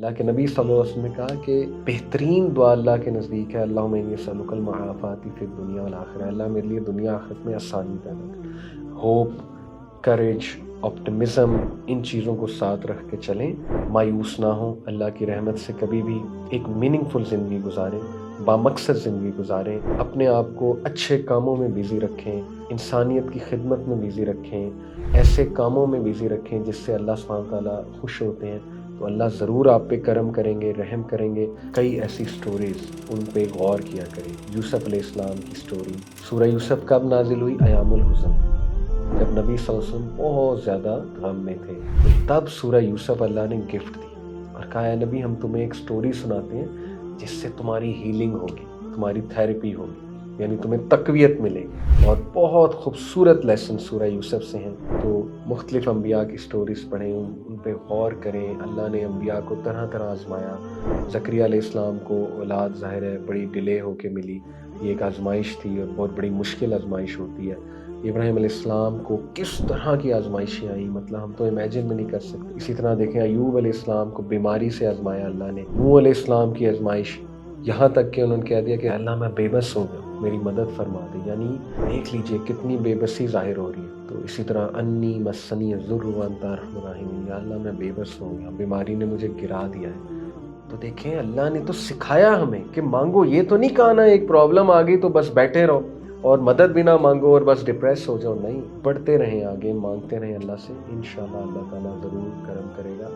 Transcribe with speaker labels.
Speaker 1: اللہ کے نبی صلی اللہ علیہ وسلم نے کہا کہ بہترین دعا اللہ کے نزدیک ہے اللہم انی اسألک المعافاۃ فی الدنیا والآخرہ، اللہ میرے لیے دنیا آخرت میں آسانی پیدا کر۔ ہوپ، کریج، آپٹمزم، ان چیزوں کو ساتھ رکھ کے چلیں، مایوس نہ ہوں، اللہ کی رحمت سے کبھی بھی ایک میننگ فل زندگی گزاریں، بامقصد زندگی گزاریں، اپنے آپ کو اچھے کاموں میں بیزی رکھیں، انسانیت کی خدمت میں بیزی رکھیں، ایسے کاموں میں بیزی رکھیں جس سے اللہ سبحانہ تعالیٰ خوش ہوتے ہیں، تو اللہ ضرور آپ پہ کرم کریں گے، رحم کریں گے۔ کئی ایسی سٹوریز، ان پہ غور کیا کریں۔ یوسف علیہ السلام کی سٹوری، سورہ یوسف کب نازل ہوئی؟ ایام الحزن، جب نبی صلی اللہ علیہ وسلم بہت زیادہ غم میں تھے، تو تب سورہ یوسف اللہ نے گفٹ دی اور کہا ہے نبی ہم تمہیں ایک سٹوری سناتے ہیں جس سے تمہاری ہیلنگ ہوگی، تمہاری تھیراپی ہوگی، یعنی تمہیں تقویت ملے گی۔ اور بہت خوبصورت لیسن سورہ یوسف سے ہیں، تو مختلف انبیاء کی سٹوریز پڑھیں، ان پہ غور کریں۔ اللہ نے انبیاء کو طرح طرح آزمایا۔ زکریا علیہ السلام کو اولاد ظاہر ہے بڑی ڈیلے ہو کے ملی، یہ ایک آزمائش تھی اور بہت بڑی مشکل آزمائش ہوتی ہے۔ ابراہیم علیہ السلام کو کس طرح کی آزمائشیں آئیں، مطلب ہم تو امیجن بھی نہیں کر سکتے۔ اسی طرح دیکھیں ایوب علیہ السلام کو بیماری سے آزمایا اللہ نے، نوح علیہ السلام کی آزمائش، یہاں تک کہ انہوں نے کہہ دیا کہ اللہ میں بے بس ہو گیا، میری مدد فرما دے، یعنی دیکھ لیجئے کتنی بے بسی ظاہر ہو رہی ہے۔ تو اسی طرح انی مسنی الضر وانت ارحم الراحمین، یا اللہ میں بے بس ہو گیا، بیماری نے مجھے گرا دیا ہے۔ تو دیکھیں اللہ نے تو سکھایا ہمیں کہ مانگو، یہ تو نہیں کہا نا ایک پرابلم آ گئی تو بس بیٹھے رہو اور مدد بھی نہ مانگو اور بس ڈپریس ہو جاؤ، نہیں، بڑھتے رہیں آگے، مانگتے رہیں اللہ سے، انشاءاللہ اللہ تعالیٰ ضرور کرم کرے گا۔